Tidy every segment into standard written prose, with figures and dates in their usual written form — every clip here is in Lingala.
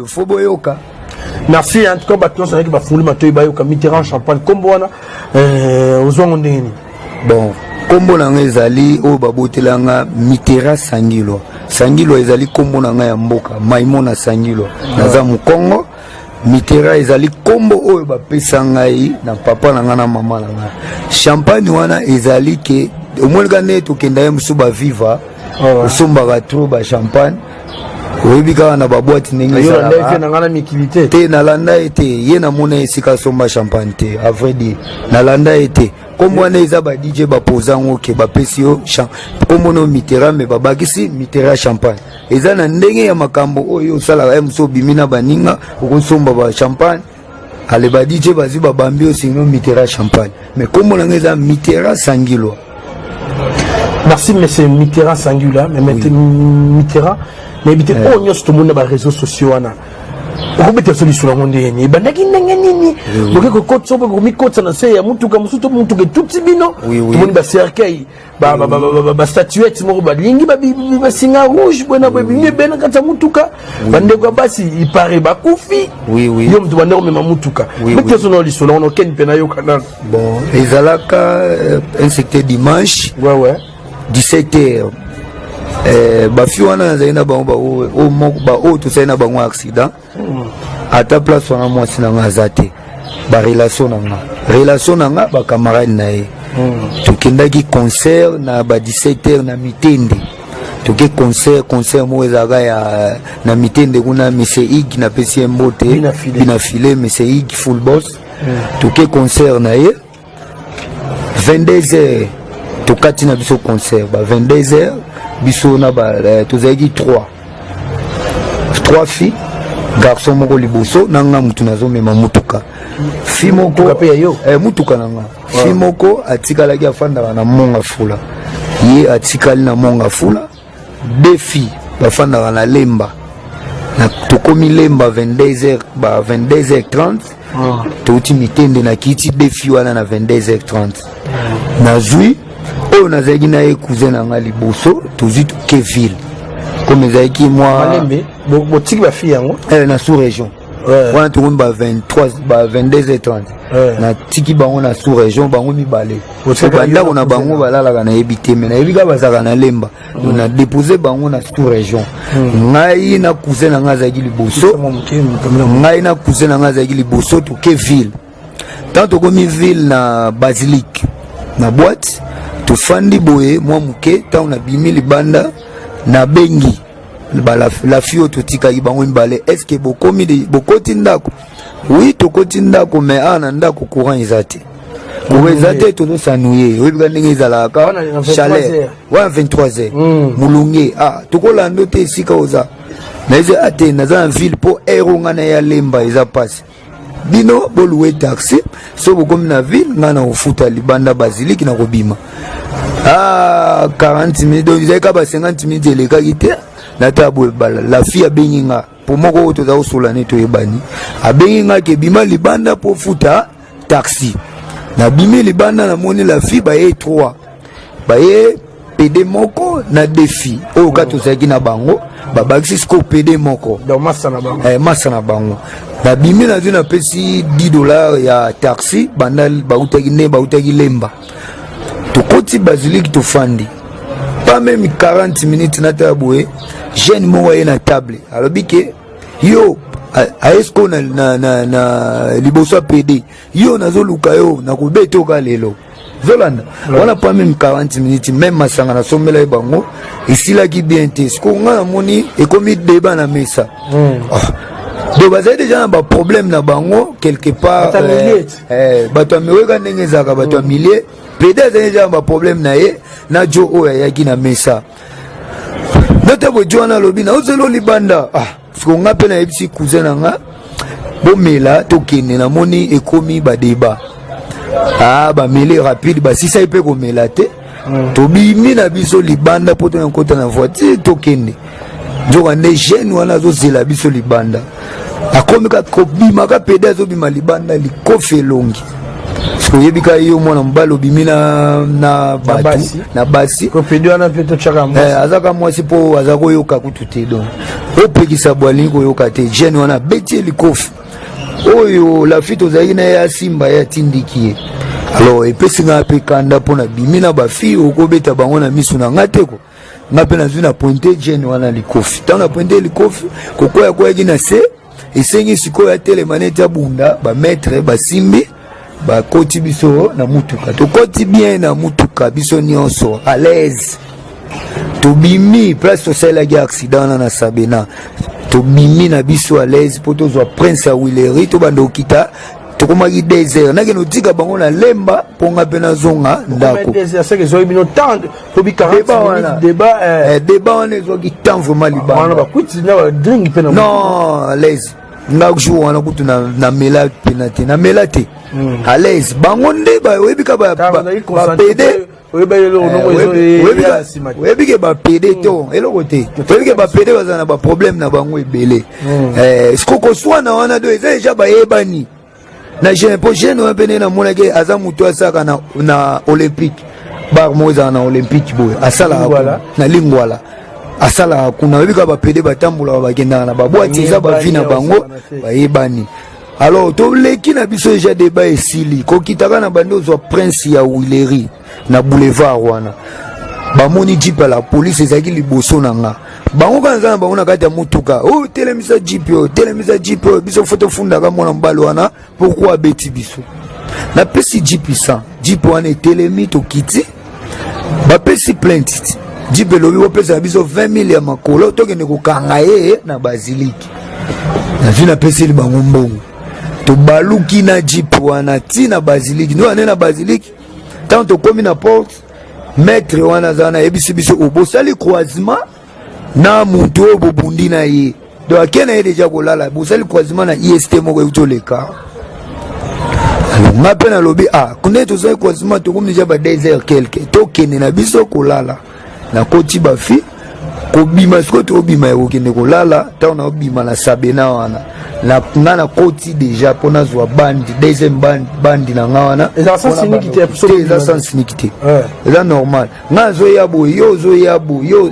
Foboyoka. Merci en tout cas batons avec ba fulu matoy bayoka Mitterrand champagne kombo wana ozwango ndeni. Bon, kombo na ezali o babotelanga Mitterrand Sangilo. Sangilo ezali kombo na ya mboka Maimona Sangilo. Naza Mukongo Mitterrand ezali kombo oyo bapesa ngai na papa na nga na mama na nga. Champagne wana ezali ke omolga ne to kenda ye musuba viva. Osomba ba trop ba champagne. Oui, quand on a boîte nalanda été yena mona esika somba champagne te à vrai dire nalanda été comme on est ba DJ ba pozango ke ba pesio comme on Mitterrand mais ba bakisi Mitterrand champagne eza na ndenge ya makambo oyo sala mso bimina baninga okosomba ba champagne ale ba DJ bazi ba bambio sino Mitterrand champagne mais comme on a Mitterrand Sangilo. Merci monsieur Mitterrand Sangula mais Mitterrand mais bité on y a tout le monde dans les réseaux sociaux wana okobeta solution la monde yeni bandaki ndenge nini bokeko kotso sobo mi kotsa na se ya mutuka musuto mutuka tout bino tout le monde ba cercueil ba statuette moko ba lingi ba singa rouge bona ba bimye bena kata mutuka bandeko basi il paraît ba kufi yo mtu bandeko mema mutuka bité solution on ken pena yo kana bon ezalaka un secteur dimanche 17h bafi wana zaina bango o to saina bango accident ata place wana mwasi na ngazate ba relation nanga ba camarade na ye tukendaki concert na ba 17h na mitende tuke concert mo ezaka ya na mitende kuna monsieur Ig na pesi mbote bina filé monsieur Ig full boss tuke concert na ye 22h tukati na biso concert ba 22h biso na ba tozaki 3 filles garçon moko liboso nanga mutu nazo mema mutuka fi moko mutuka nanga fi moko atikalaki afandaka na monga fula ye atikali na monga fula deux filles bafandaka na lemba na tokomi lemba 22h30 touti mitende na kiti deux filles wana na 22h30 nazwi oyo nazalaki na ye cousin na nga liboso tozwi toke ville comme ezalaki moi botiki bafille yango na sous région wana tokomi ba 22h30 na tiki bango na sous région bango mibale bandako na bango balalaka nayebi te me nayebi kaka bazalaka na lemba na déposé bango na sous région ngai na cousin na nga azalaki liboso toke ville tant tokomi ville na basilique na boîte tofandi boye mwa muke ta on a bimi libanda na bengi la fio totikaki bango mibale est-ce que bokoti ndako oui tokoti ndako mais ana ndako courant ezate ezate tozo sanuye oyebika ndenge ezalaka chaleur wa 23h mulunge tokolanda te esika oza na eze ate naza na ville po eronga na ya lemba eza pasi bino boluwe taxi so bokomi na ville ngana ofuta libanda basilique na kobima 40 minutes donc izaka ba 50 minutes elekaki te na tabo bala la fille abengi nga po moko to za usula neto ebani abengi nga ke bima libanda po futa taxi na bimi libanda na moni la fille ba ye 3 ba ye PD moko na défi o kato zaki na bango ba baxi sko PD moko donc massa na bango na bimi na zina pesi $10 ya taxi bandal bautaki lemba tokoti basilique tofandi pas même 40 minutes na taboué jeune mo waye na table alobi ke yo aesko na liboso PD yo nazoluka yo na kubeto ka lelo zolanda wana pas même 40 minutes même masanga na somela bango isilaki bien te sko nga na moni ekomi débat na mesa donc bazali déjà na ba problème na bango quelque part bato ameweka ndenge ezaka bato amilie peut-être déjà ba problème na ye na jo oyo yaki na mesa nota bo jona lobi na ozelo libanda siko nga pe na yebisi cousin na nga bomela tokende na moni ekomi ba débat ba mele rapide ba sisa ipe ko mela te tobimi na biso libanda poto na kota na voiture tokende njoka nde jeune wana azozela biso libanda akomi ka kobima ka pede azobima libanda likofi elongi toyebika yo mwana mbalo bimina na batu na basi kopédio na peto chaka mwasi azaka mwasi po azako yoka kututé donc opekisa bwali ko yoka te jeune wana beti likofi oyo la fille ozali na ya simba ya tindiki alors epesi nga pe kanda pona bimina ba fille okobeta bango na misu na ngateko ngape na zuna pointer jeune wana likofi tant na pointer likofi kokoya kwa gina se esengi siko ya telemanete ya bunda ba maître ba simbi ba koti biso na mutuka to koti bien na mutuka biso nyonso à l'aise to bimi place to sala gi accident na Sabena to bimi na biso à l'aise poto zo prince à Willery to bando kita to koma gi désert na keno tika bango na lemba ponga pena zonga ndako désert c'est que zo bino tendre to bi 40 minutes débat on est zo gi temps vraiment liba on ba kuti na drink pena non à l'aise nga jour wana kutu na mela penate na melate à l'aise bango nde ba webika ba pede webike ba pede to eloko te webike ba pede bazana ba problème na bango ebele skoko swana wana do eza déjà ba yebani na jeune po jeune wa pene na mona ke aza mutu asaka na olympique bar moza na olympique boy asala na lingwala asala kuna webika ba pede batambola bakenda na babwati eza ba vina bango ba yebani alors to leki na biso déjà débat esili kokitaka na bando zo prince ya Willery na boulevard wana bamoni jeep la police ezaki liboso nanga bango kanza bango na kati ya mutuka oh telemisa jeep biso photo funda ka mona mbalo wana pourquoi beti biso na pesi jeep ça jeep wana telemi to kiti ba pesi plainte jeep lobi wo pesa biso 20,000 ya makolo tokende kokanga ye na basilique na vina pesi bango mbongo to baluki na jeep wana tina basilique no ane na basilique tant to komi na porte maître wana zana ebisi biso obosali croisement na mutu obobundi na ye do akena ye déjà kolala bosali croisement na IST moko utoleka alors ngape na lobi kunde to sali croisement to komi déjà ba 2 heures quelque to kene na biso kolala na koti ba fi ko bima sko to bima yo kene kolala ta na bima na Sabena wana la ngana koti déjà pona zwa bandi deuxième bandi na ngawana eza sans iniquité absolument eza sans iniquité eza normal ngazo yabo yo zo yabo yo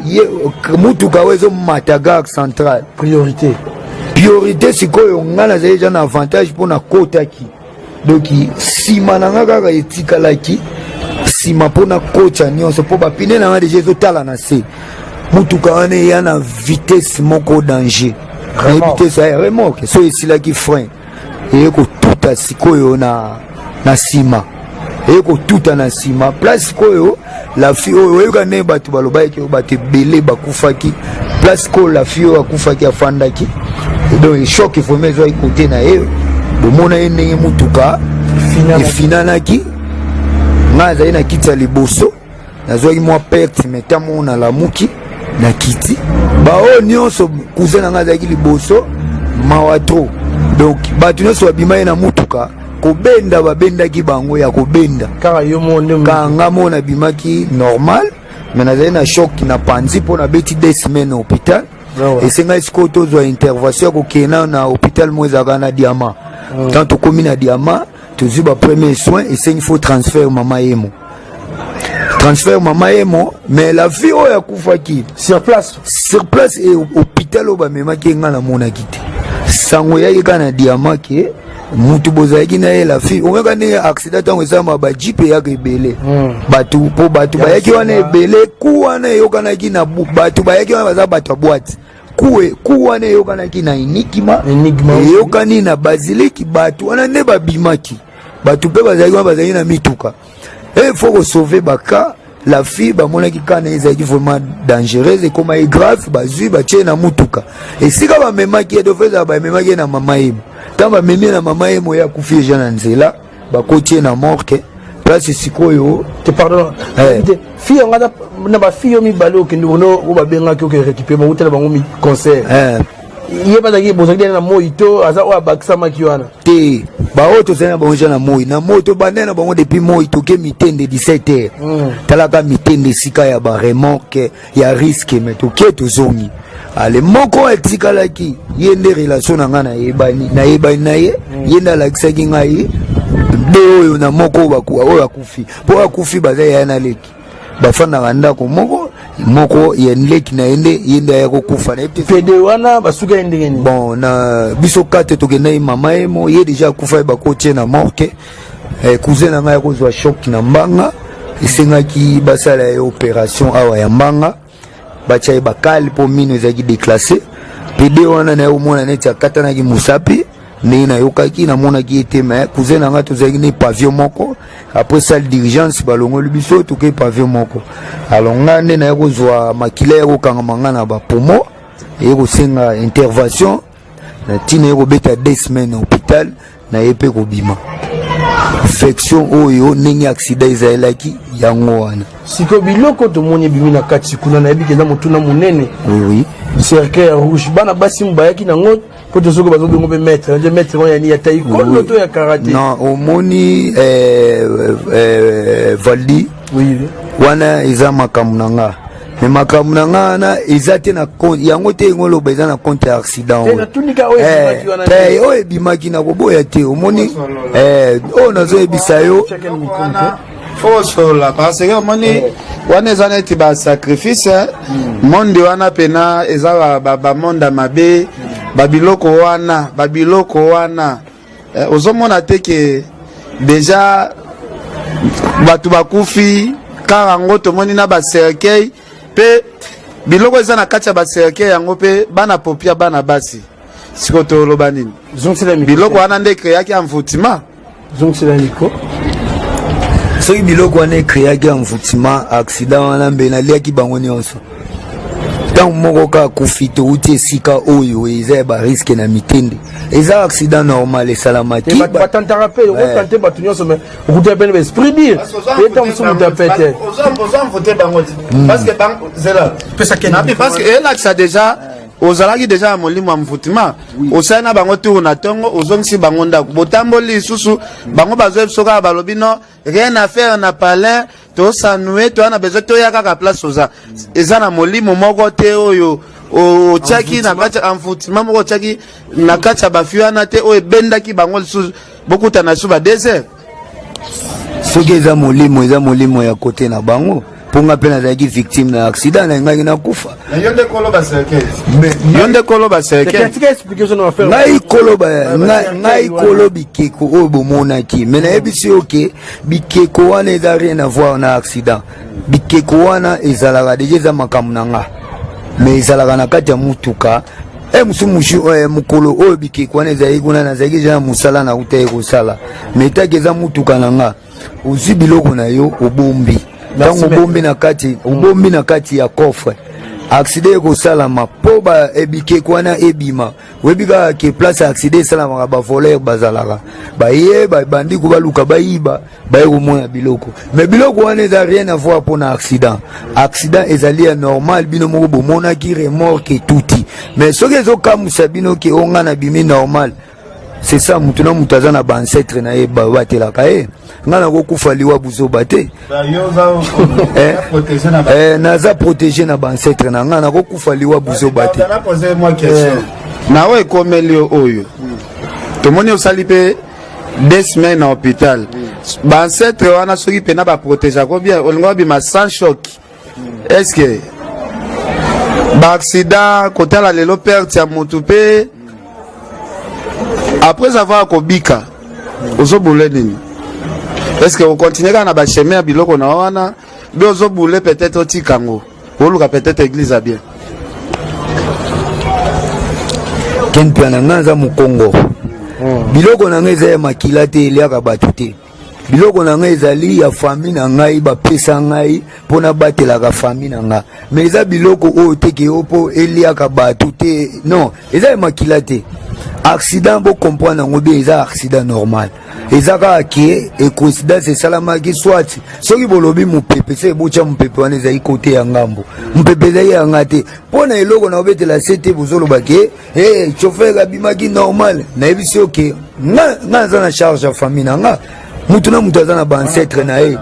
mutuka wezo mataga central priorité sikoyo ngana za na avantage pona kotaki donc sima na ngaka etikalaki sima pona kocha nyonso po bapine na déjà zo tala na se mutuka wana ya na vitesse moko danger éviter ça remorque so esila ki frein et ko tuta sikoyo na sima et ko tuta na sima place koyo la fille oyo kana batu baloba ki batu belé bakufaki place ko la fille akufaki afandaki donc choc il faut mettre côté na e bomona ene mutuka finalaki ngaza ina kitsa liboso nazoi moi perte metamo na la muki na kiti bao nyonso cousin nga zaki liboso mawatro donc batu nyonso babima na mutuka kobenda babendaki bango ya kobenda kaka yo monde kanga mona bimaki normal mais nazali na choc na panzi pona beti 2 semaines au hôpital et senga isko tozwa intervention ko kena na hôpital mwezaka na diamant tant to komi na diamant tozi ba premier soin et c'est il faut transfert mama yemo mais la vie oya kufaki sur place et hôpital oba memaki nga na mona kite sango ya yeka na diamant ke mutu bozaki na ye la fille omeka ne accident tango esama ba jeep ya rebele batu bayaki wana ebele ku wana yokanaki na batu bayaki wana baza batu boîte ku wana yokanaki na enigma yokani na basilique batu wana ne babimaki batu pe bazaki na mituka et il faut sauver baka la fille bamonaki kana ezaki vraiment dangereuse et comme est grave bazui batie na mutuka et sika ba memaki do feza ba memaki na mama yemo tamba memi na mama yemo ya kufie jana nzela bakotie na morgue place sikoyo te pardon fille ngada na ba fille mi balo ke ndono o ba benga ki o ke récupérer ba utela bango mi concert yeba daki bozaki na moito aza o abakisa makiwana te ba oto sena bango jana moi na moto banena bango depuis moi to ke mitende 17h talaka mitende sika ya ba remorque ya risque mais to ke to zongi ale moko etikalaki yende relation na ngana yebani na ye yenda lakisaki ngai oyo na moko oyo akufi po akufi baza ya na leki bafanda randa ko moko ya leki na yende ya kokufa na pede wana basuka endengeni bon na biso kate tokenda mama emo ye déjà kufa ba ko tie na morke cousin na ngai ko zwa choc na mbanga esengaki basala ya opération awa ya mbanga bacha bakali po mino ezaki déclassé pede wana na omona neti akata ki musapi ne na yokaki na mona ki ete mais cousin na nga tozaki ne pavillon moko après salle d'urgence balongoli biso to ke pavillon moko alors nga nde na yako zwa makila yako kanga mangana ba poumon yako senga intervention na tina yako beta 2 semaines hôpital na yepe ko bima infection oyo ndenge accident ezalaki yango wana siko biloko tomoni bimi na kati kuna na yebi kenda motuna munene oui cercle rouge bana basi mbayaki na ngot po tozoko bazobe ngobe maître nje maître ya ni ya taekwondo to ya karaté non omoni Valdi oui wana eza makambo na nga mais makambo na nga na eza te na compte yango te ngolo beza na compte ya accident oyo ebimaki na koboya te omoni oyo nazoyebisa yo fosola parce que omoni wana eza neti basacrifice monde wana pena eza bamonda mabe babiloko wana ozomona te ke déjà bato bakufi kaka ngo tomoni na bacercueil pe biloko eza na kati ya bacercueil yango pe bana popia bana basi siko toloba nini biloko wana nde créaki envoûtement soki biloko wana ekreaki envoûtement accident wana mbe naliaki bango nyonso ntango moko kaka kufi touti esika oyo eza ya bariske na mitende eza accident normal esalamaki batantaka mpe okotante bato nyonso me okuta pene baesprit dire eta mosu moto apete ozamvote bango te parce que elakisa déjà ozalaki déjà ya molimo ya mvutima osali na bango turu na ntongo ozongisi bango ndako botamboli lisusu bango bazwa biso kaka balobi no rien à faire na palin tosanue toya na besoin toya kaka place oza eza na molimo moko te oyo otiaki na kati ya mvutima moko otiaki na kati ya bafi wana te oyo ebendaki bango lisusu bokutana lisusu ba désert soki eza molimo ya kote na bango ponga pe nazalaki victime na accident na ngaki na kufa yonde koloba cercueil ngai kolo bikeko oyo bomonaki me nayebisi yo ke bikeko wana eza rien à voir na accident bikeko wana ezalaka deja eza makambo na nga me ezalaka na kati ya mutuka mokolo oyo bikeko wana ezalaki kuna nazalaki eza na mosala na uta ekosala me etaki eza mutuka na nga ozwi biloko na yo obombi ntango obombi na kati ya coffre accident ekosalama mpo bikeko wana ebima oyebi kaka ke place ya accident esalamaka bavoler bazalaka baye babandiko baluka bayiba baye komona biloko mais biloko wana eza rien à voir mpo na accident ezali ya normal bino moko bomonaki remorke tuti mais soki ezokamusa bino ke onga na bimi normal c'est ça mutu na mutu aza na baancetre na ye batelaka ye nga nakokufa liwa buzoba te naza protégé na baancetre na nga nakokufa liwa buzoba te nawe ekomeli oyo tomoni osali mpe 2 semaines na hôpital baancetre wana soki mpena baprotégeako bien olingo babima sans choc est-ce que baaccident kotala lelo perte ya motu mpe après avoir kobika ozobule nini est-ce que vous continuez à na chemin à biloko na wana be ozobule peut-être otikango oluka peut-être église à bien ken plan nga za mukongo biloko na nga eza ya makila te eliaka bato te biloko na nga ezali ya fami na ngai bapesa ngai mpona batelaka fami na nga mais eza biloko oyo teke yo mpo eliaka bato te non eza ya makila te accident bo comprendre yango bien eza accident normal eza kaka ke coïncidence esalamaki swati soki bolobi mopepe se ebotya mopepe wana ezali kote ya ngambo mopepe ezali yanga te mpo na eloko na obetela se te bozoloba ke chauffeur abimaki normal nayebisi yo ke nga aza na charge ya famille na nga mutu na mutu aza na baancetre na ye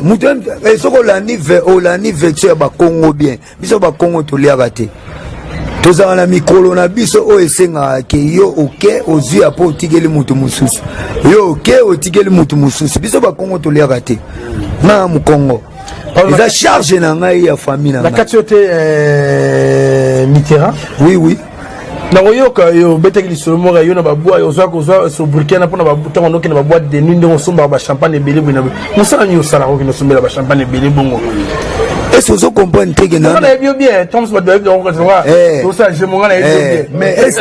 mutu soki olandi vection ya bakongo bien biso bakongo toliaka te tozala na mikolo na biso oyo esengaka ke yo oke ozwi apo otikeli mutu mosusu yo oke otikeli mutu mosusu biso bakongo toliaka te na mokongo eza charge na ngai ya famille na ngai nakati yo te Mitterrand oui nakoyoka yo betaki lisolo moko yo na babwa ozwa sobrikiana mpona ntango nokende baboite de nuit ndenge osombaka bachampagne ebele boye na boye mosala nini osalaka okende osombela bachampagne ebele bongo est-ce que vous comprenez que non na ebio bien Thomas Badou donc ça je monga na ebio bien mais est-ce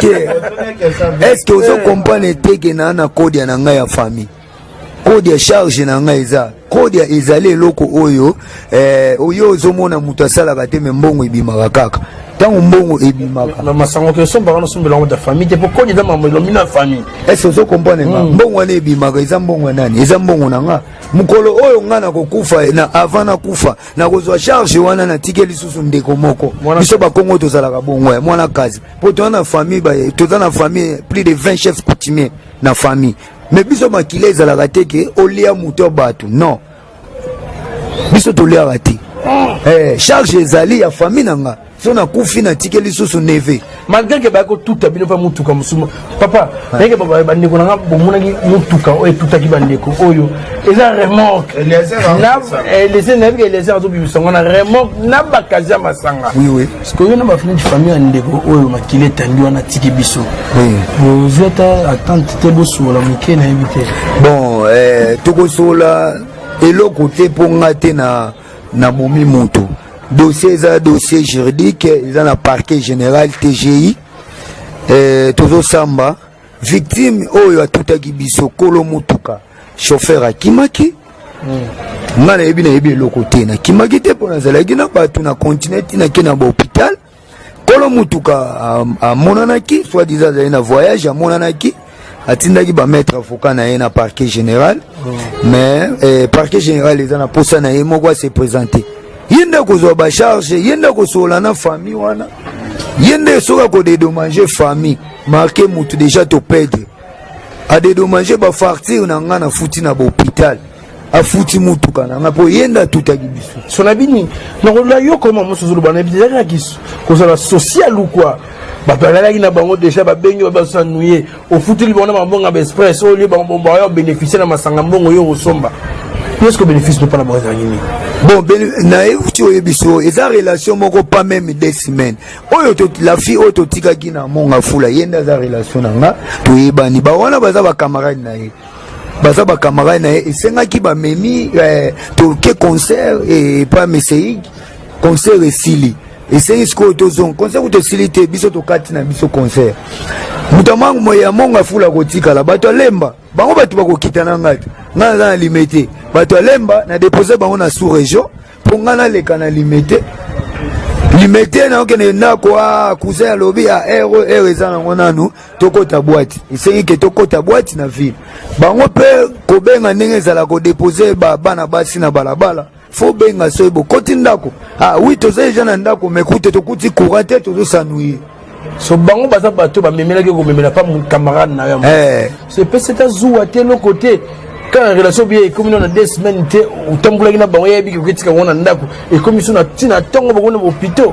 que vous comprenez que na code ya ngai ya famille code ya charge na ngai eza code ya ezali eloko oyo oyo ozomona mutu asalaka te me mbongo ebimaka kaka ntango mbongo ebimaka na masango ke sombaka na sombela ngo ta famille te pourquoi eza mamelo mina famille est-ce que vous comprenez mbongo wana ebimaka eza mbongo nani eza mbongo na nga mukolo oyo nga na kokufa na avant na kufa na kozwa charge wana na tikeli susu ndeko moko biso bakongo tozalaka bongo ya mwana kazi po toza na famille toza na famille plus de 20 chefs coutumiers na famille mais biso makila ezalaka te ke olia mutu bato non biso toliaka te charge ezali ya famille na nga so nakufi na tikeli susu neve malgré que bako tuta bino pa mutuka musuma papa ndenge bandeko nanga bomonaki mutuka oyo tutaki bandeko oyo eza remorque laisser na bika laisser azo bibisango na remorque na bakazi ya masanga oui parce que yo na bafini de famille ya ndeko oyo makile etandi wana tiki biso vous êtes attente te bosola moke na yebi te bon tokosola eloko te mpo nga te na momi mutu dossier eza dossier juridique eza na parquet général TGI tozo samba victime oyo atutaki biso kolo mutuka chauffeur akimaki nga nayebi eloko te nakimaki te mpo nazalaki na bato na continue tina ke na bahôpital kolo mutuka amonanaki soit disant azali na voyage amonanaki atindaki bamaître avocat na ye na parquet général mais parquet général eza na posa na ye moko ase présenter yende kozwa bacharge yende kosola na famille wana yende soka kodédommager famille marqué mutu déjà to perdre adédommager bafartir na nga na futi na bahôpital afuti mutuka na nga po yenda tutaki biso sona bini nakola yo koma mosozolo bana bizaka kiso kozala social ou quoi batalaki na bango déjà babengi basanouye ofutili bango na mabonga express oyo bango ba bénéficier na masanga mbongo yo osomba est-ce que bénéfice ne pas la bonne année bon na euti oyo biso eza relation moko pas même 2 semaines oyo la fille oyo totikaki na monga fula yenda za relation nanga toyebani ba wana baza ba camarade na ye baza ba camarade na ye esengaki bamemi toke concert et pas messique concert esili esengi sikoyo tozonga concert kutosili te biso tokati na biso concert mutamangu moya monga fula kotikala bato alemba bango bato bakokita na ngati nga naza na limete bato alemba na depose bango na sous région mpo nga naleka na limete naokende ndako cousin alobi ere eza nango nanu tokota boîte esengi ke tokota boîte na ville bango mpe kobenga ndenge ezala kodepose bana basi na balabala fo benga soki bokoti ndako oui toza eja na ndako mekute tokuti courant te tozosanouye so bango baza bato bamemelaki komemela pa camarade na yo c'est peut c'est azuwa te le côté quand la relation bien comme on a 2 semaines te utambolaki na bango yebi koketika ngona ndako et comme so na tina tongo bakona hôpital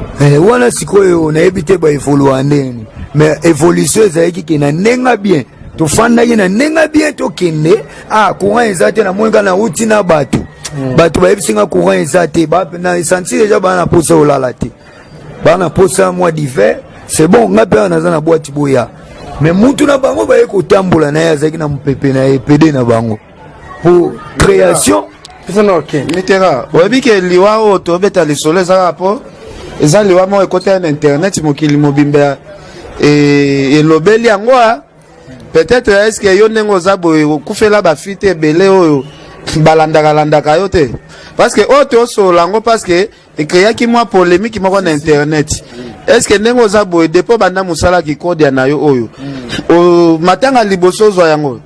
wana sikoyo na yebi te ba évoluer ndeni mais évolution ezalaki ke na nenga bien tofandaki na nenga bien tokende courant eza te na monga na uti na bato bato bayebisinga courant eza te na senti déjà bana posa olala te bana posa mois d'hiver c'est bon nga pe naza na boîte boya mais mutu na bango baye kotambola na ye azalaki na mopepe na ye pede na bango pour création Mitterrand oyebi ke liwa oyo tobeta lisolo ezaka po eza liwa moko ekota na internet mokili mobimba elobeli yango peut-être est-ce que yo ndenge oza boye okufela bafi te ebele oyo balandaka yo te parce que oyo tosola yango parce que ekreaki mwa polémique moko na internet est-ce que ndenge oza boye depo banda mosalaki kode na yo oyo matanga liboso ozwa yango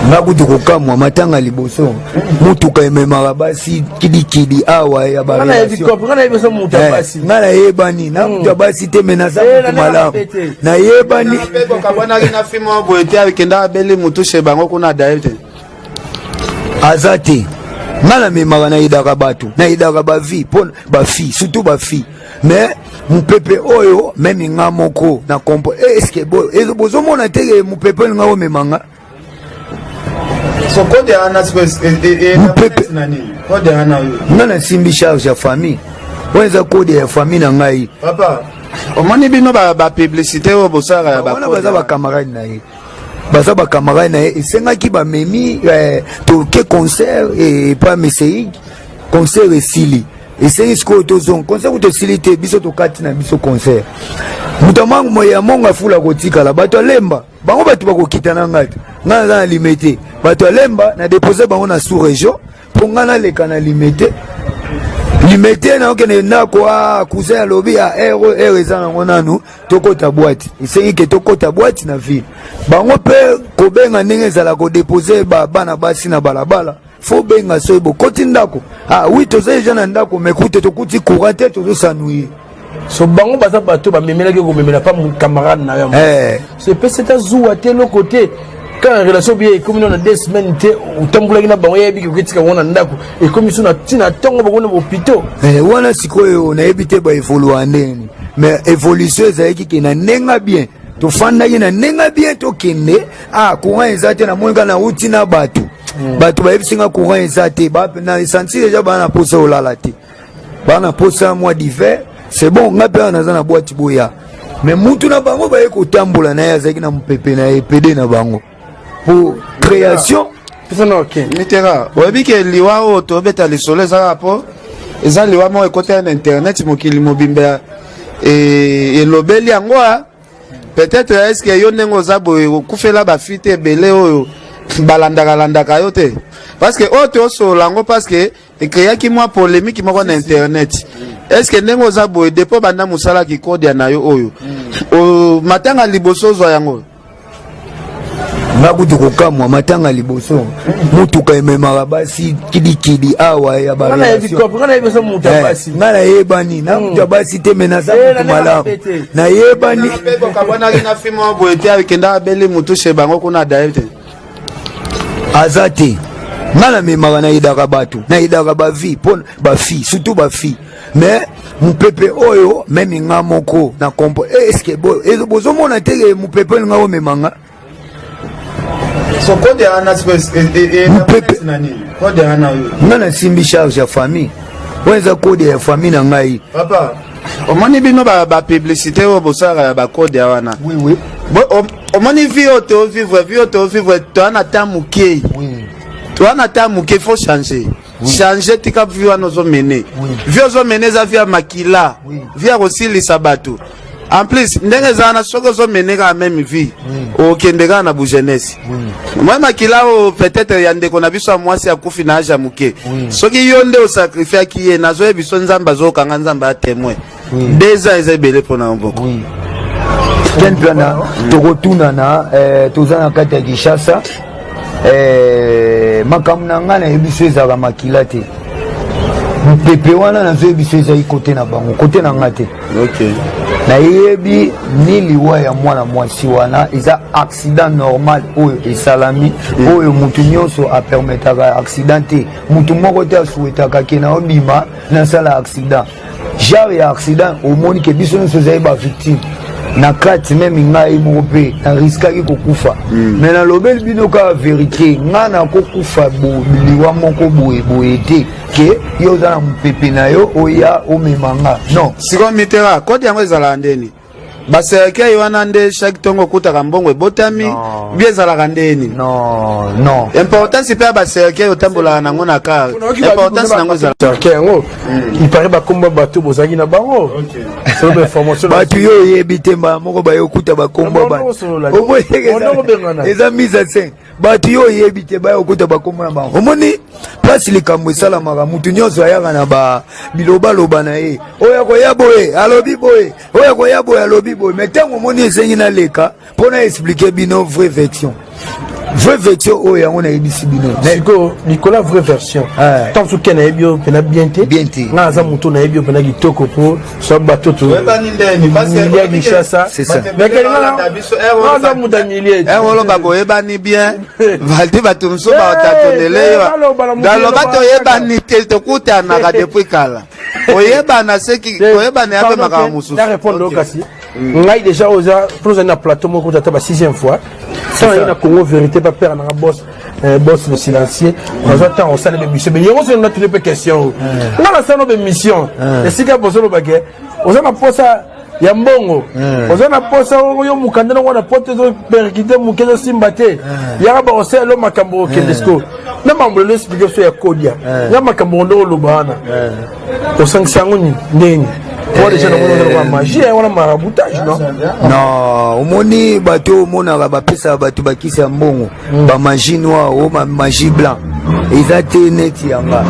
nakuti kokamwa matanga liboso mutuka ememaka basi kidikidi awa ya nga nayebani nakuta basi te me naza mutu malamu nayebani okabwanaki na filme oyo boye te akenda abeli mutu she bango kuna daye te aza te nga namemaka nayedaka bato nayedaka bavi mpo bafi surtout bafi mais mupepe oyo même nga moko na kompo est-ce que bozo mona te mupepe nga o memanga so kode ana space mupepe kode ana ngana simbi charge ya famille weza kode ya famille na ngai papa omoni bino ba publicité o bosara ya ba kode baza ba camarade na ye baza ba camarade na ye esengaki ba memi toke concert et pas message concert esili esengi sikoyo tozonga concert kuto esili te biso tokati na biso concert moto amangu moya monga fula kotikala bato alemba bango bato bakokita na ngai te ngai naza na limete bato alemba na depose bango na sous région mpo ngai naleka na limete naokende ndako cousin alobi ya ere eza nango nanu tokota boîte esengi ke tokota boîte na ville bango mpe kobenga ndenge ezala kodepose bana basi na balabala fo benga soki bokoti ndako oui toza eja na ndako mekute tokuti courant te tozosanouye so bango baza bato bamemelaki komemela pa camarade na yo c'est peut c'est azuwa te loko te quand relation bien ekomi na 2 semaines te utambolaki na bango yebi koketika ngona ndako ekomi so na tina tongo bakona bopito wana sikoyo nayebi te ba evolua ndeni mais évolution ezalaki ke na nenga bien tofandaki na nenga bien tokende courant eza te na monika na uti na bato bato bayebisinga courant eza te na senti déjà bana posa olala te bana posa mois d'hiver c'est bon nga mpe naza na boîte boya mais mutu na bango baye kotambola na ye azalaki na mopepe na ye pede na bango pour création mitera oyebi ke liwa oyo tobeta lisolo ezaka po eza liwa moko ekota na internet mokili mobimba elobeli yango peut-être est-ce que yo ndenge oza boye okufela bafite ebele oyo balandaka yo te parce que oyo toosolola yango parce que ekreaki mwa polémique moko na internet est-ce que ndenge oza boye depo banda mosalaki kode na yo oyo matanga liboso ozwa yango nakuti kokamwa matanga liboso mutuka ememaka basi kidikidi awa ya nga nayebani na mutu ya basi te menaza mutu malamu nayebani okabwanaki na filme wa boye te akenda abeli mutu she bango kuna daye te aza te nga namemaka nayedaka bato nayedaka bavi mpo bafi surtout bafi mais mupepe oyo meme nga moko na kompo eske bozomona te mupepe nga omemanga so kode ana space mupepe kode ana nga nasimbi charge ya famille weza kode ya famille na ngai papa omoni bino ba publicité o bosara ya ba kode wana oui omoni vie o to vivre to ana tamuke toana tamuke faut changer tika vie wana ozomene vie ozomene za vie makila vie kosilisa bato en plus ndenge ezana soki ozomeneka même vie okendeka na bujeunesse moi makila o peut-être ya ndeko na biso mwasi akufi na aja muke soki yo nde osacrifiaki ye nazoyebi biso nzambe azokanga nzambe ya témoin 2 ans eza ebele mpona mboko ken plana tokotunana toza na kati ya Kinshasa makambo na ngai nayebi so ezalaka makila te mpepe wana nazoyebi so ezali kote na bango kote na nga te nayebi ni liwa ya mwana mwasi wana eza accident normal oyo esalami oyo mutu nyonso apermetaka accident te mutu moko te asuetaka ke na obima nasala accident genre ya accident omoni ke biso nyonso ezali bavictime na kati meme ngai moko mpe nariskaki kokufa me nalobeli bino kaka verité ngai nakokufa liwa moko boye te ke yo oza na mopepe na yo oya omemanga non siko mitera kode yango ezalaka ndeni baserkei wana nde chaque ntongo okutaka mbongo ebotami bie ezalaka ndeni non importance mpe ya baserkei otambolaka nango na kar importance nango ezalaka yango ipare bakomba bato bozalaki na bango bato yo oyebi te mbala moko baye okuta bakomba eza mise a scène bato yo oyebi te baye okuta bakomba na bango omoni place likambo esalamaka mutu nyonso ayaka na bilobaloba na ye oyo koya boye alobi boye oyo koya boye alobi boye mais ntango omoni esengi naleka mpo na explike bino vraie version vraie version oyo yango na yebisi bino siko Nicolas vraie version tant que ken ebio pena bien te na za muto na ebio pena kitoko po so batoto webani ndeni parce que c'est ça mais que na za muta milier wolo bako yebani bien valdi batumso ba tatonele yo dalo bato yebani te to kutana ka depuis kala oyebana seki oyebana yabe maka mususu na répondre au kasi ngai déjà oza plus un plateau moko tata ba 6e fois ça na Congo vérité pas perdre na boss boss le silencieux on attend on sale émission mais yongo c'est une autre question là la sale émission et si ka bosso le baguette on a posa ya mbongo on a posa yo mukanda na wana pote zo perkite mukezo simbate ya ba oselo makambo kendesco na mambo le explication ya kodia ya makambo ndo lubana o sanction ni ndeni pour les gens on magie on a maraboutage non omoni bato omona ba pesa bato bakisa mbongo ba magie noire o magie blanc ezate net yanga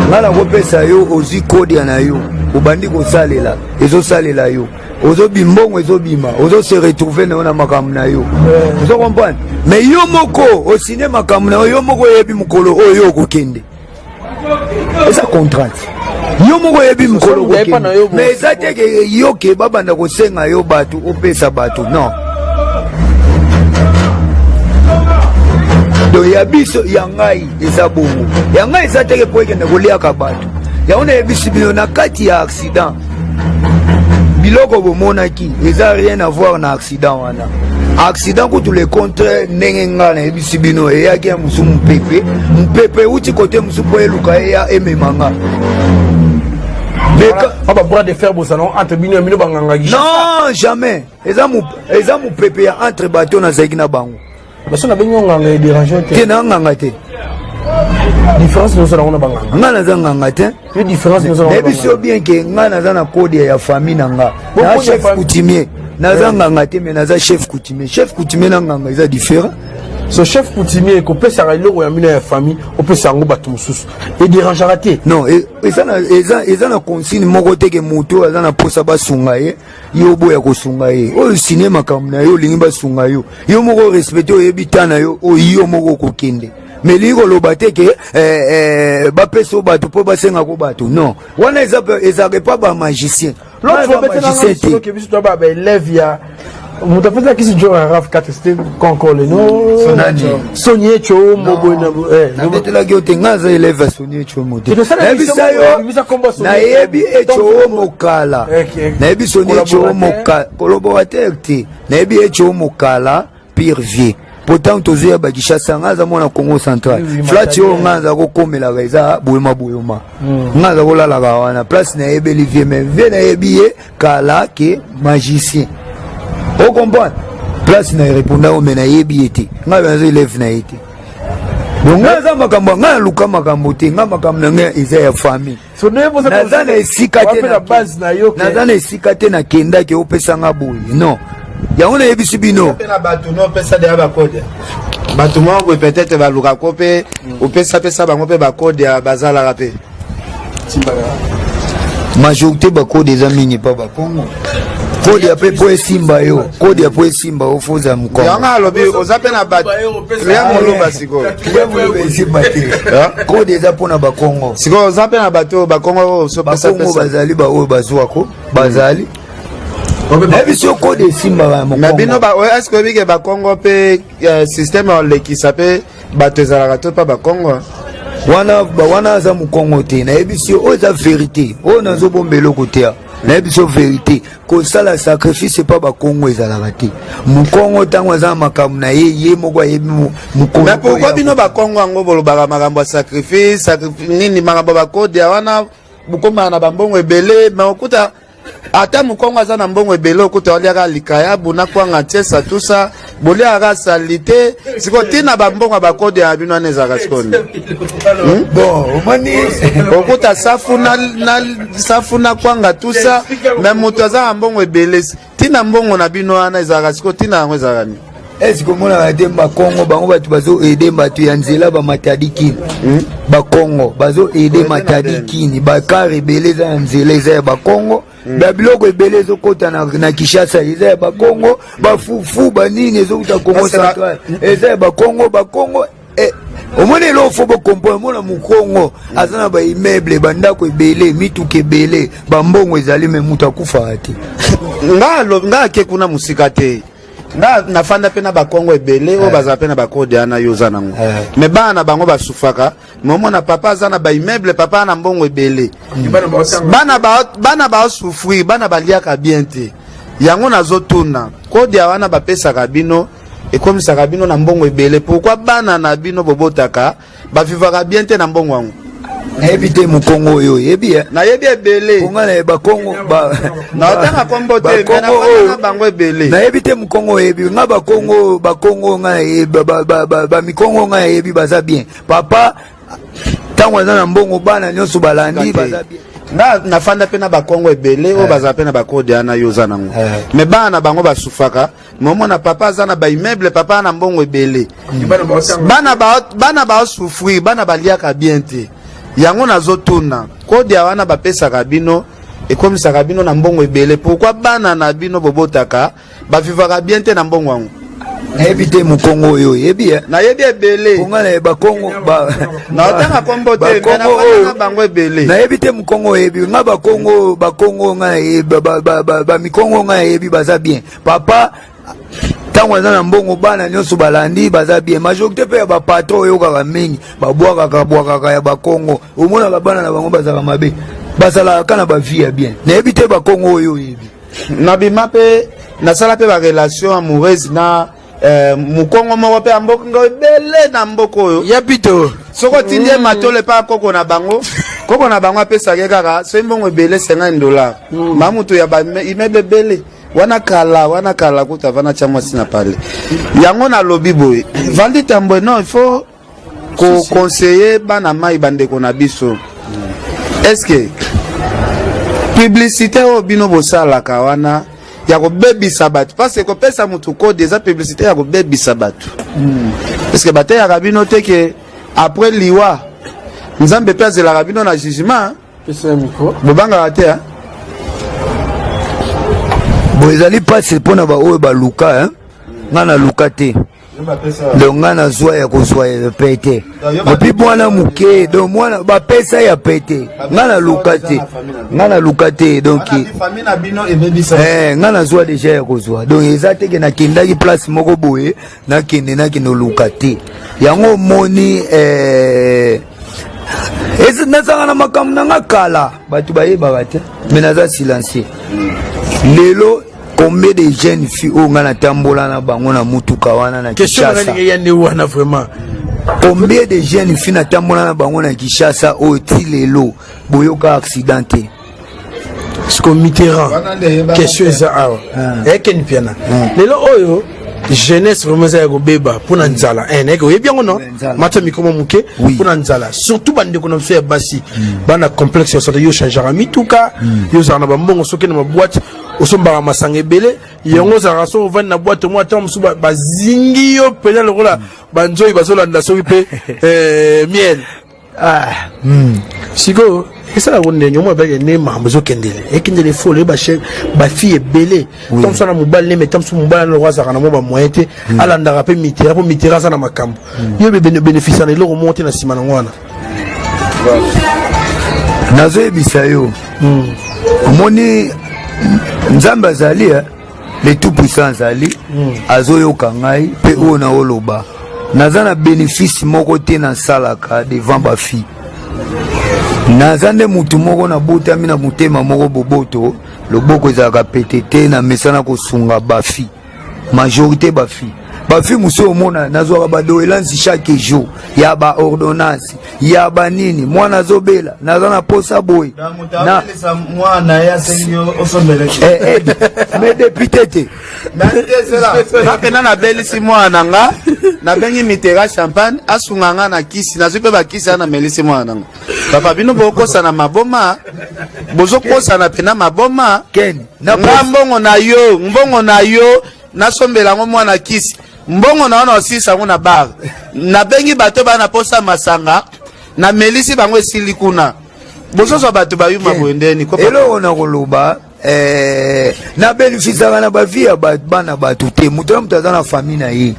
ngala ko pesa yo ozi kodia na yo obandi ko salela ezo salela yo ozo bimbongo ezo bima ozo se retrouver na makambo na yo ozo comprendre mais yo moko au cinéma makambo na yo moko yebi mukolo oyo kokende eza contrainte yo moko yebi mukolo kokende mais eza te ke yo ke babanda kosenga yo bato opesa bato non do ya biso ya ngai eza bongo ya ngai eza te ke po ekende koliaka bato yango na yebisi bino na kati ya accident biloko bomonaki eza rien à voir na accident wana accident kutu le contraire ndenge nga na yebisi bino eyaki ya musu mpepe uti kote musu po eluka eya ememanga ba bras de fer salon entre bino mino banganga non jamais eza mupepe ya entre bato na zaki na bango baso na benyo nganga déranger te na nganga te différence nous allons banganga nga na za nganga te une différence nous allons ebiso bien que nga na za na code ya famille na nga na chef coutumier na za nganga te mais na za chef coutumier na nganga eza différent ce chef coutumier ko pesa ra loko ya mina ya famille o pesa ngo bato mususu et dérangera te non eza na consigne moko te ke moto aza na posa basunga ye yo boya kosunga ye oyo sine makambo na yo olingi basunga yo yo moko respecte oyebi ta na yo oyo moko kokende mais lingi koloba te ke bapesa bato mpo basengako bato non wana ezaka epa bamagicien magicien te baélève ya muta pesa kisi jo raf 4 c'était encore le no Sonia cho mobo na betela ki ote ngaza élève Sonia cho moto ebisa yo na yebi echo mokala na yebi Sonia cho mokala kolobo watekti na yebi echo mokala pire vie pourtant tozuya bakishasa ngaza mona Congo central flat yo ngaza ko komela eza boyema ngaza ko lala wana place na yebi Olivier mais vie na yebi kala ke magicien o comprendre place na répondre au mena yebi ete nga banzo élève na ete donc nga za makambo nga luka makambo te nga makambo na nga eza ya famille naza na esika te naza na esika te na kenda ke opesa nga boye non yango na yebisi bino na bato no pesa de ba code bato mo peut-être ba luka ko pe opesa pesa bango pe ba code ya bazala rapé majorité ba code eza mingi pa ba Congo kodi ya pepo esimba yo kodi ya pepo esimba ofuza mkongo yanga lobi ozape na bat rien moloba siko esimba te kodi eza pona ba Congo siko ozape na bato ba Congo so pesa Congo bazali ba oyo bazwako bazali ebiso kodi esimba ba mkongo mais bino ba est-ce que bige ba Congo pe système olekisa pe bato ezalaka to pa ba Congo wana aza mokongo te nayebi oyo eza vérité oyo nazobombela kotea nayebi vérité kosala sacrifice pa bakongo ezalaka te mokongo ntango aza na makambo na ye moko ayebi mokongo mais pourquoi bino bakongo yango bolobaka makambo ya sacrifice nini makambo bakodia wana bokomaka na bambongo ebele mais okuta ata mokongo aza na mbongo ebele okuta oliaka likaya buna kwanga tiesa tusa boliaka salite siko tina bambongo bakode ya bino wana ezalaka sikoni bon omani okuta safu na kwanga tusa mais moto aza na mbongo ebele tina mbongo na bino wana ezalaka siko tina yango ezalaka ni est-ce que mona ate ba Congo bango batu bazo aider batu ya nzela ba matadikini ba Congo bazo aider matadikini ba kare beleza ya nzela eza ba Congo ba biloko ebele zo kota na Kinshasa eza ya ba Congo ba fufu ba nini ezo kuta Congo central eza ya ba Congo omone lo fobo comprendre mona mukongo azana ba immeuble bandako ebele mituke ebele bambongo ezali me mutu akufa ati nga ke kuna musika te na fanda pe na bakongo ebele o baza pe na bakode ana yoza nango me bana bango basufaka momona papa azana ba immeuble papa na mbongo ebele bana ba souffrir bana baliaka bien te yango nazotuna kode wana bapesaka bino ekomisaka bino na mbongo ebele pourquoi bana na bino bobotaka bavivaka bien te na mbongo wango nayebi te mukongo oyo yebi nayebi ebele kongana ba Congo na otanga kombo te me na bango ebele nayebi te mukongo yebi nga ba Congo nga ba mikongo nga yebi baza bien papa tango aza na mbongo bana nyonso balandi baza bien na fanda pe na bakongo ebele o baza pe na bakode ana yoza nango me bana bango basufaka momona papa aza na ba immeuble papa na mbongo ebele bana ba souffrir bana baliaka bien te yango nazotuna kode wana bapesaka bino ekomisaka bino na mbongo ebele pourquoi bana na bino bobotaka bavivaka bien te na mbongo wango nayebi te mukongo oyo yebi nayebi ebele kongana ba Congo na otanga kombo te me na bango ebele nayebi te mukongo yebi nga ba Congo nga ba mikongo nga yebi baza bien papa tango aza na mbongo bana nyonso balandi baza bien majorité pe ya ba patron oyokaka mingi babwakaka ya ba Congo omonaka bana na bango bazaka mabe basalaka na ba vie ya bien nayebi te ba Congo oyo yebi nabima pe nasala pe ba relation amoureuse na mukongo moko pe amboka ebele na mboka oyo ya pito soko tindi matole pa koko na bango apesaka kaka so mbongo ebele $50 mamutu ya ba immeuble ebele wana kala kuta vana cha mwasi na pale yango na lobi boy Valdi Tambwe non il faut ko conseiller bana mai bandeko na biso est-ce que publicité o bino bosalaka wana ya ko bebisa batu parce que ko pesa mutu ko déjà publicité ya ko bebisa batu est-ce que bate ya kabino te que après liwa nzambe pe azela kabino na jugement pesa miko bobanga te ezali pasi mpona baoyo baluka nga na luka te donc nga nazwa ya kozwa ya pete epi mwana moke donc mwana bapesa ya pete nga na luka te donc nga nazwa deja ya kozwa donc eza teke nakendaki place moko boye nakende oluka te yango moni nazanga na makambo nanga kala bato bayebaka te me naza silencieux lelo combien de jeunes filles au ngana tambola na bango na mutuka wana na Kinshasa combien de jeunes filles na tambola na bango na Kinshasa au tilelo boyoka accidenté ce Mitterrand question eza awa eken piana lelo oyo jeunesse vraiment ya kobeba pona nzala eke oyebi yango no mata mikomo muke pona nzala surtout bandeko na biso ya basi bana complexe yosoto yo changeaka mituka yo zala na bambongo soki na maboîte osombaka masanga ebele yango ozalaka so ovandi na boîte mwa ata mosusu bazingi yo pena lokola banzoi bazolanda soki mpe miel sikoyo esala kondenye omoi bake ne makambo ezokendele ekendele fole bafille ebele tamso na mobali neme tamso mobali na loko azalaka na mwa bamoyen te alandaka mpe mitera mpo mitera aza na makambo yo bénéficia na eloko moko te na nsima nango wana nazoyebisa yo omoni nzambe azali le tout puissant azali azoyoka ngai mpe oyo na oloba naza na bénéfice moko te nasalaka devant bafille naza nde mutu moko nabotami na motema moko boboto loboko ezalaka pete te na mesana kosunga bafille majorité bafille mosusu omona nazwaka badoelansi chaque jour ya baordonnance ya banini mwana azobela naza na posa boye me député te napena nabelisi mwana nga nabengi mitera champagne asunga nga na kisi nazwi mpe bakisi ana melisi mwana nanga papa bino bokosana maboma bozokosana pena maboma ken nga mbongo na yo nasombela ngo mwana kisi mbongo na wana osisa ngo na bar na bengi bato bana posa masanga na melisi bango esili kuna bososo bato bayuma boendeni ko elo na koloba na benefisaka na bavia bana bato te mutu na mutu aza na famille na ye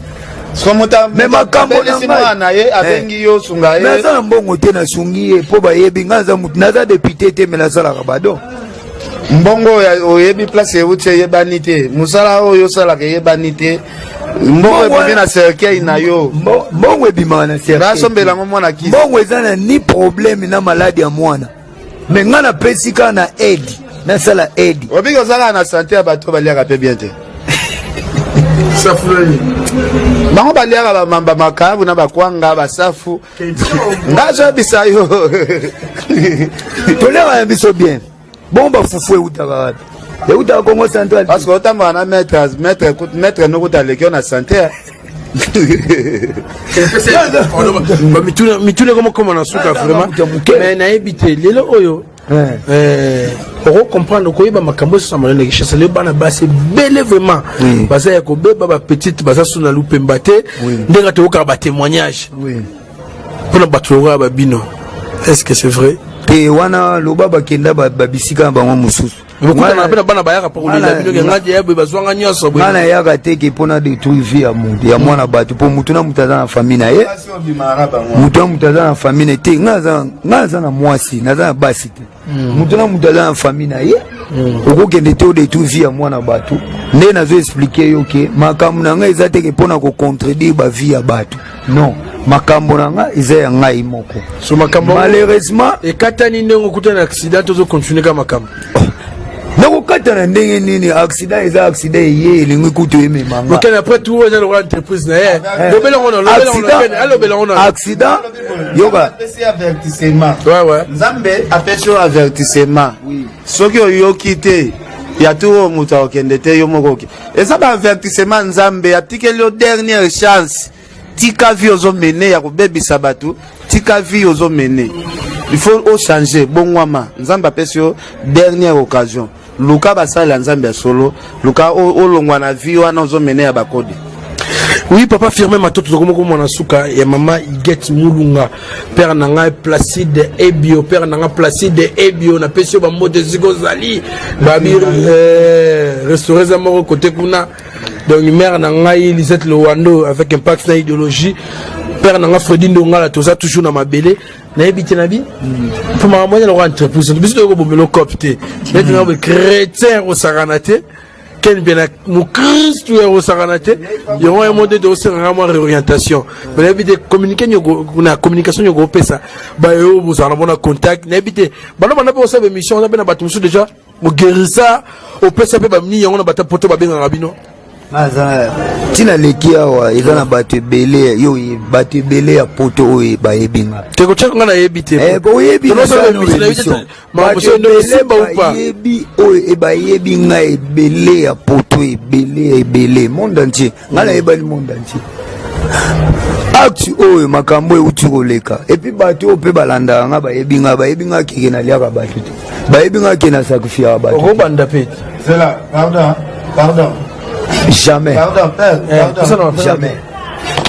me makambo na ye abengi yo sunga ye naza na mbongo te nasungi ye mpo bayebi nga naza mutu naza depute te me nasalaka bado mbongo oyebi place euti eyebani te mosala oyo osalaka eyebani te mbongo ebimi na cercueil na yo mbongo ebimaka na cercueil basombelango mwana kisi mbongo eza na ni problème na maladi ya mwana me nga napesi kaka na aide nasala aide obiki ozalaka na sante ya bato baliaka mpe bien te bango baliaka bamamba makabu na bakwanga basafu ngazoyebisa yo toleka na biso bien bon bafufu eutaka wapi eutaka Congo Central parce que otamboka na maître nokuta aleki yo na sante mitune koma na suka vraiment mais nayebi te lelo oyo comprendre koyeba makambo esosa malende kishasa leo bana basi bele vraiment baza ya kobeba bapetite baza so na lupemba te ndenge tokokaka batémoignage mpona bato lokola babino est-ce que c'est vrai te wana loba bakenda babisika na bango mosusu bokutana mpe na bana bayaka pakolela bino ke ngadi yaboye bazwanga nyonso nga nayaka teke mpona détruire vie ya mutu ya mwana bato mpo mutu na mutu aza na famille na ye mutu na mutu aza na famille na ye te nga aza na mwasi naza na basi te mutu na mutu aza na famille na ye okokende te odétruire vie ya mwana bato nde nazo explike yo ke makambo na nga eza teke mpona kocontredire bavie ya bato non makambo na nga eza ya ngai moko so makambo malheureusement ekatani ndenge okutana accident tozocontinue ka makambo nakokatana ndenge nini accident eza accident eye elingi kutu ememanga okene après tout eza lokola entreprise na ye lobela ngo accident yoka nzambe apesi yo avertissement soki oyoki te ya tu oyo moto akokende te yo moko oke eza baavertissement nzambe atikeli yo dernière chance tika vi ozomene ya kobebisa bato tika vi ozomene il faut ochanger bongwama nzambe apesi yo dernière occasion luka basala nzambe ya solo luka olongwa na vi wana ozomene ya bakode. Oui, papa firmé ma toute comme on suka et maman Iget Mulunga père nanga Placide Ebio père nanga Placide Ebio na pesio ba mode zigozali babi restaurer za moko côté kuna donc mère nanga Lisette Lowando avec impact na idéologie père nanga Fredi Ndonga la toza toujours na mabele na ebité na bi pour ma moyen le entreprise biso ko bomelo copté mais tu es chrétien au saranate quel bien mon Christ tu es au saranate il y a un mode de vraiment réorientation mais éviter communiquer na communication yo go pesa ba yo vous en avez contact na éviter ba no ba na ba sa émission na ba tout déjà au guérissa au pesa pe ba mini yango na bata poto ba benga rabino aza tina leki awa eza na bato ebele yo bato ebele ya poto oyo bayebinga te ko cheka na yebite ko yebi na yebi oyo bayebinga ebele ya poto ebele monde entier ngala yebali monde entier acte oyo makambo euti koleka epi bato oyo mpe balandaka nga bayebinga keke naliaka bato te bayebinga ke na sacrifiaka bato okobanda pe Pardon. Jamais. Pardon. Jamais.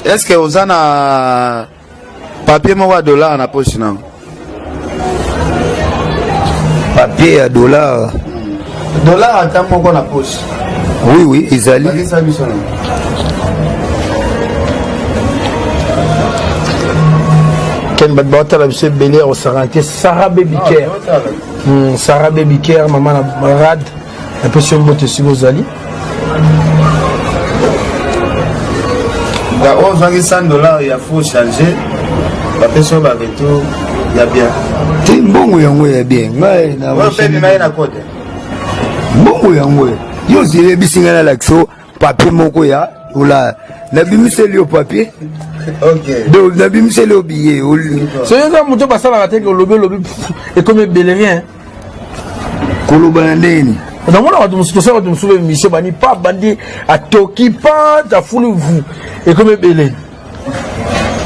Est-ce que vous avez un papier ou dollar à la poche? Papier à dollar. Dollar à temps qu'on a poche. Oui, ils allaient. Ken Badbata la monsieur Belé au Saranté Sarah Babycare. Sarah Babycare maman la rad un peu sur moto si vous allez. On va $100, il faut changer. La personne va retour, il y a bien. C'est bon, il y a bien. Bon, yo zile bisinga la so papier moko ya ola na bimise le papier. OK. Donc na bimise le billet. C'est ça moto basala la tête lobe et comme belérien. Koloba ndeni. Dans mon avis, nous sommes Michel Bani, pas bandit à Toki, pas à Foulou, et comme Belé.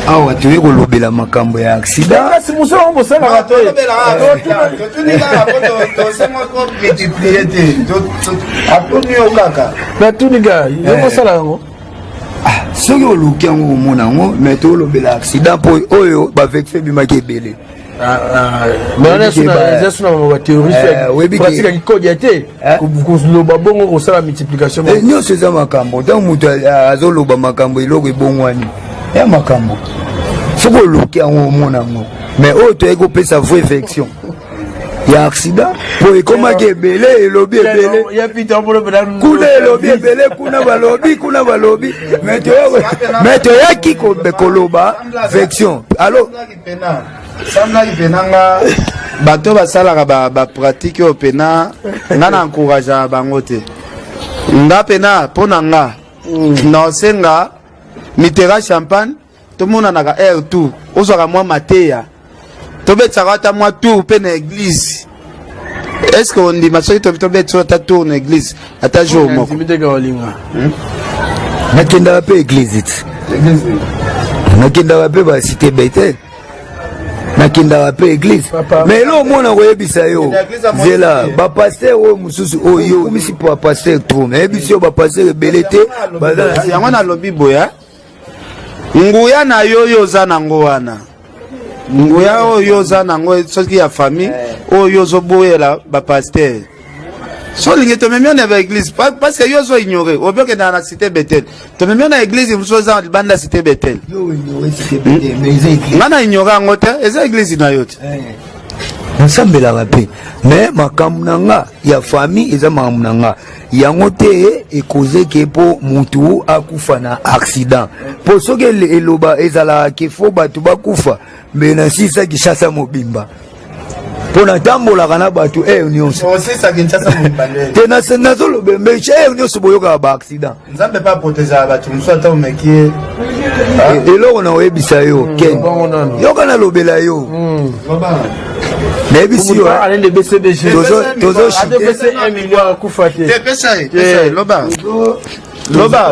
Ah, tu es au la macambo et accident. C'est mon sang, on s'en a raté. La tout les gars, il y a ça là. soki oluki yango omona yango mais tolobela accident mpo oyo bavexe ebimaki ebele mais on est sur la théorie pratique qui code te koloba bongo kosala multiplication nyonso eza makambo ntango moto azoloba makambo eloko ebongwani ya makambo soki oluki yango omona yango mais oyo toyei kopesa vraie vection ya accident po ekomaki ebele elobi ebele kuna elobi ebele kuna balobi mais toyaki koloba vection alo samlaki penanga bato basalaka bapratike oyo pena nga na encouragea bango te nga pena mpo na nga naosenga mitera champagne tomonanaka air tour ozwaka mwa mateya tobetsaka ata mwa tour mpe na église est ce que ondima soki tobetisa ata tour na église ata jour moko nakendaka mpe église ti nakendaka mpe basité betel nakendaka mpe église mais elo omona koyebisa yo nzela bapaster oyo mosusu oyo omisi po bapaster tro nayebisi yo bapaster ebele te yango nalobi boya nguya na yo oyo oza nango wana nguya oyo oza nango soki ya famille oyo ozoboyela bapaster so lingi tomemi ona ba église parce que yo zo ignorer obokenda na cité Bethel tomemi ona église muso za banda cité Bethel ngana ignorer ngote eza église na yote nasambelaka mpe mais makambo na nga ya famille eza makambo na nga yango te ekozeke mpo mutu akufa na accident mpo soki eloba ezalaka ke fo bato bakufa me nasisaki shasa mobimba mpo natambolaka na bato eyo nyonso te nazolobe meshe eyo nyonso boyokaka baaccident eloko na oyebisa yo ken yoka nalobela yo nayebisi yo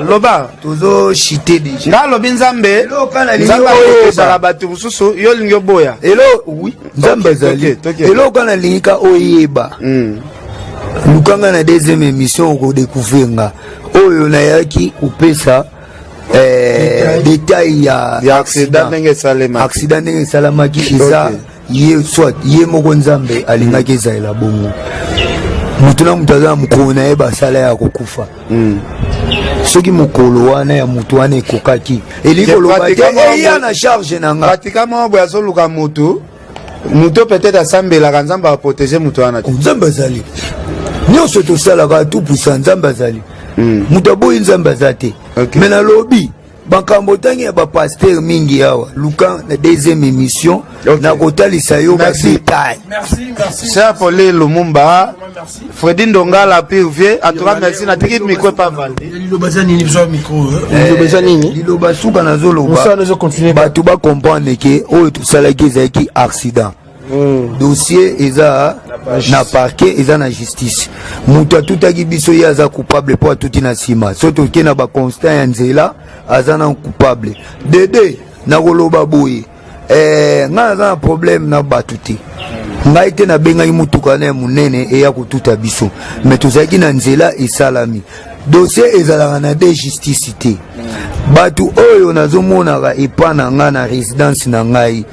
loba tozoshite deja nga lobi nzambe oyezala bato mosusu yo olingi oboya nzambe azali eloko nalingi ka oyeba lukanga na deuxième émission okodécouvrir nga oyo nayaki kopesa détail ya accident ndenge esalamaki eza ye soit ye moko nzambe alingaki ezalela bongo mutu na mutu aza na mokolo na ye basala ya kokufa soki mokolo wana ya mutu wana ekokaki elingi koloba te eya na charge na nga pratikama boye azoluka mutu peut-être asambelaka nzambe aprotéger mutu wana te nzambe azali nyonso tosalaka tupusa nzambe azali mutu aboyi nzambe aza te me nalobi bakambo tangi ya bapaster mingi awa luka na deuxième émission na kotalisa yo badetail cher Pauline Lumumba Fredi Ndongala Purvier en tout cas merci na tiki micro pa valde liloba suka nazoloba bato bakomprendre ke oyo tosalaki ezalaki accident dossier eza na parquet eza na justice mutu atutaki biso ye aza coupable mpo atuti na nsima so toke na baconstat ya nzela aza na coupable dede nakoloba boye ngai naza na problème na bato te ngai te nabengaki mutuka na ya monene eya kotuta biso me tozalaki na nzela esalami dossier ezalaka na de justice te bato oyo nazomonaka epa na ngai na résidence na ngai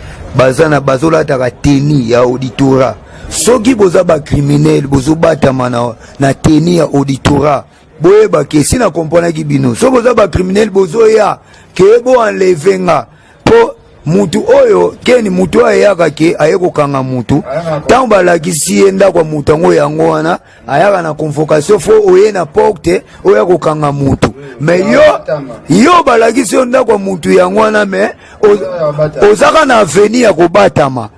bazolataka teni ya auditorat soki boza bacriminel bozobatama na teni ya auditorat boyebaka esi na komponaki bino so boza bacriminel bozoya ke boenleve nga mpo mutu oyo keni mutu oyo ayaka ke aye kokanga mutu ntango balakisi ye ndako ya mutu yango wana ayaka na convocation fo oye na porte oya kokanga mutu me yo balakisi yo ndako ya mutu yango wana me ozaka na aveni ya kobatama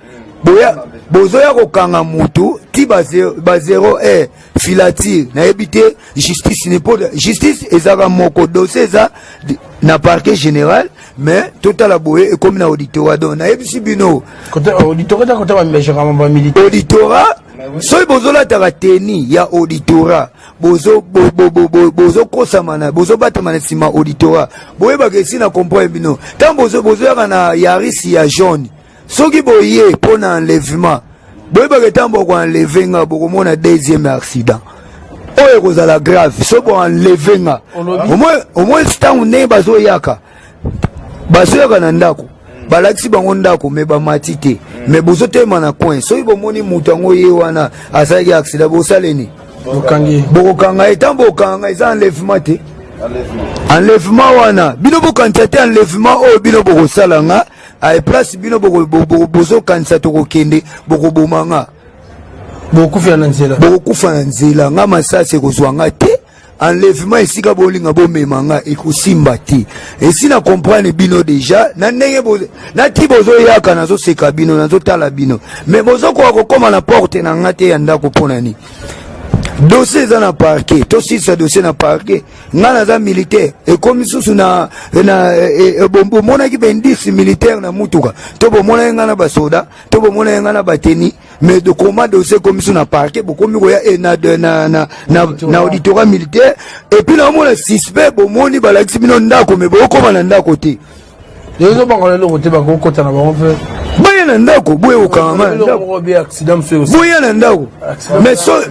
bozoya kokanga mutu ti bazero filature nayebi te justice nepo justice ezaka moko dossier eza na parquet général mais totala boye ekomi na auditorat donc nayebisi bino auditorat soki bozolataka teni ya auditorat bozokosamana bozobatama na nsima auditorat boyebaka esi na comprendre bino ntango bozoyaka na yarisi ya jaune soki boye mpo na enlèvement boyebaka ntango bokoenleve nga bokomona deuxième accident oyo kozala grave so bo enlever nga au moins tant ne bazo yaka na ndako balakisi bango ndako me bamati te me bozotema na coin soki bomoni moto yango ye wana asalaki accident bosaleni bokokanga etan bokanga eza enlèvement te enlèvement wana bino bokanisa te enlèvement oyo bino bokosala nga place bino bozokanisa tokokende bokoboma nga bokokufa na nzela nga masasi ekozwa nga te enlèvement esika bolinga bomema nga ekosimba te esi na comprendre bino déjà na ndenge nati bozoyaka nazoseka bino nazotala bino mais bozokoka kokoma na porte na nga te ya ndako mpona nini dossier eza na parquet tosisa dossier na parquet nga naza militaire ekomi susu na bomonaki baindice militaire na mutuka to bomonaki nga na basoda to bomonaki nga na bateni mais dokoma dossier ekomi susu na parquet bokomi koya na auditorat militaire et puis naomona suspect bomoni balakisi bino ndako me bokoma na ndako te boya na ndako boya okanga boya na ndako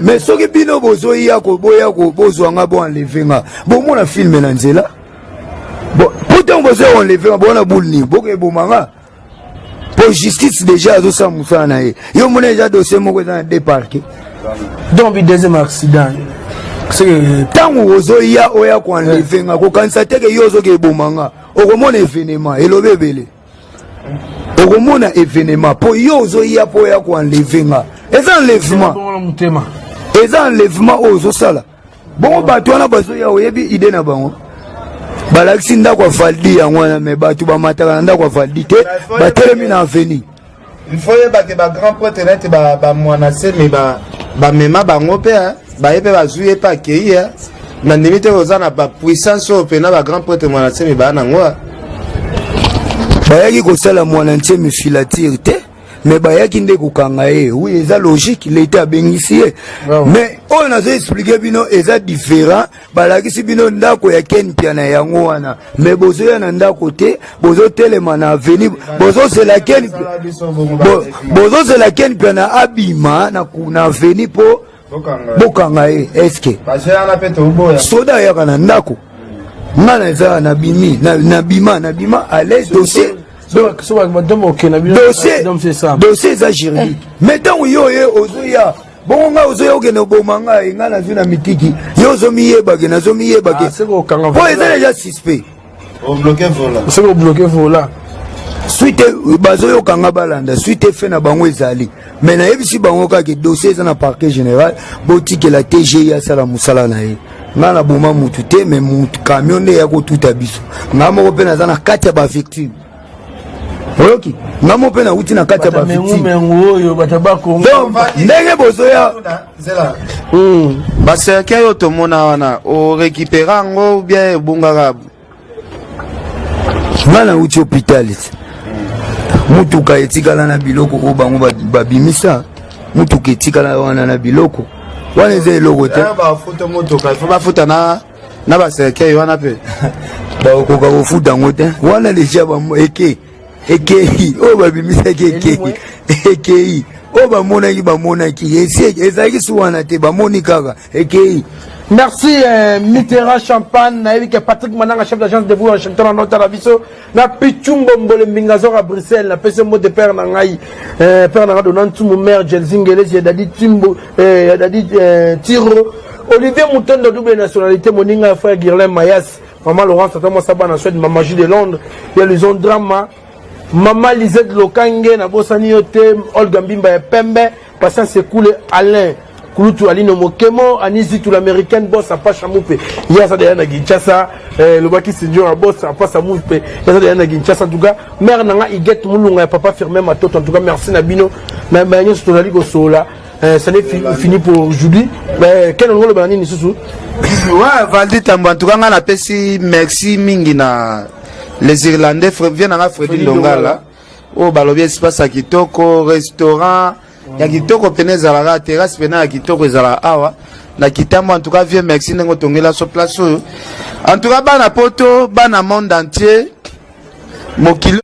mais soki bino bozoya boya bozwanga bo enlever nga bomona filme na nzela pourtant bozoya enlever nga bona boule ni bokeboma nga po justice déjà azosala mosala na ye yo mona eza dossier moko eza na déparquet donc deuxième accident ntango ozoya oya koenlever nga kokanisa teke yo ozokeboma nga okomona événement elobi ebele okomona événement po yo ozoya po ya koenlever nga eza enlèvement oyo ozosala bongo bato wana bazoya oyebi ide na bango balakisi ndako ya faldi yango wana me bato bamataka na ndako ya faldi te batelemi na aveni il faut yebake bagrand prêtre nete bamwana se me bamema bango mpe baye mpe bazwi ye mpe akei na ndimi te koza na bapuissance oyo mpe na bagrand prêtre mwana se me baya nango bayaki kosala mwana ntieme filature te me bayaki nde kokanga ye oui eza logique leta abengisi ye mais oyo nazo explike bino eza différent balakisi bino ndako ya ken pia na yango wana me bozoya na ndako te bozotelema na aveni bozozela ken pia na abima na aveni po bokanga ye eske soda ayaka na ndako nga na eza nabima à l'aise dossier eza juridique mais ntango yo ye ozoya bongo nga ozoya okende oboma nga nga nazwi na mitiki yo ozomiyebake nazomiyebake po eza deja suspect vola suite bazoyokanga balanda suite efe na bango ezali mais nayebisi bango kaka dossier eza na parquet général botikela TGI asala mosala na ye nga na boma mutu te me mutu camion nde ya kotuta biso nga moko mpe naza na kati ya bavictime oyoki nga moko mpe nauti na kati ya bavictime ndenge bozoya baserke oyo tomona wana orécupere yango bien ebungaka nga nauti hôpital mutuka etikala na biloko oyo bango babimisa mutuka etikala wana na biloko wana eza eloko te bafuta na baserkei wana mpe bakoka kofuta yango te wana deja ekei oyo babimisaki ekei oyo bamonaki ezalaki si wana te bamoni kaka ekei. Merci Mitterrand Champagne, naïvik Patrick Mananga, chef d'agence de vous en Washington, en Notarabiso, na Pichumbo Mbole Mbingazor à Bruxelles, na PC Mot de Père Nangaï, Père Nanga Donantu, mon maire, Jelzingeles, Yadadi Timbo, Yadadi Tiro, Olivier Mouton de double nationalité, Moninga, frère Guirlain Mayas, Maman Laurence, Tata Saba, en Suède, Maman J de Londres, il y a les ondes drama, Maman Lisette Lokange, Nabosani Yote, Olga Mbimba Pembe, Patient Sekoule Alain. Kulutu Alino Mokemo, Anisi tout l'américaine boss à pas chamoupe. Yasa de Yana Ginchasa, le Baki Seigneur boss à pas chamoupe. Yasa de Yana Ginchasa en tout cas. Mère Nanga Iget Moulunga papa firmé ma tête en tout cas merci Nabino. Na baño sur la ligue au sola. Ça n'est fini pour aujourd'hui. Mais quel rôle le banani ni sous? Ouais, Valdi Tambo en tout cas on a pesi merci Mingina. Les Irlandais viennent à Freddy Longala. Oh balobi espace à Kitoko restaurant. Ya kitoko peneza la terrasse pena ya kitoko ezala awa na kitambo en tout cas vieux merci nengo tongela so place en tout cas bana poto bana monde entier mokilo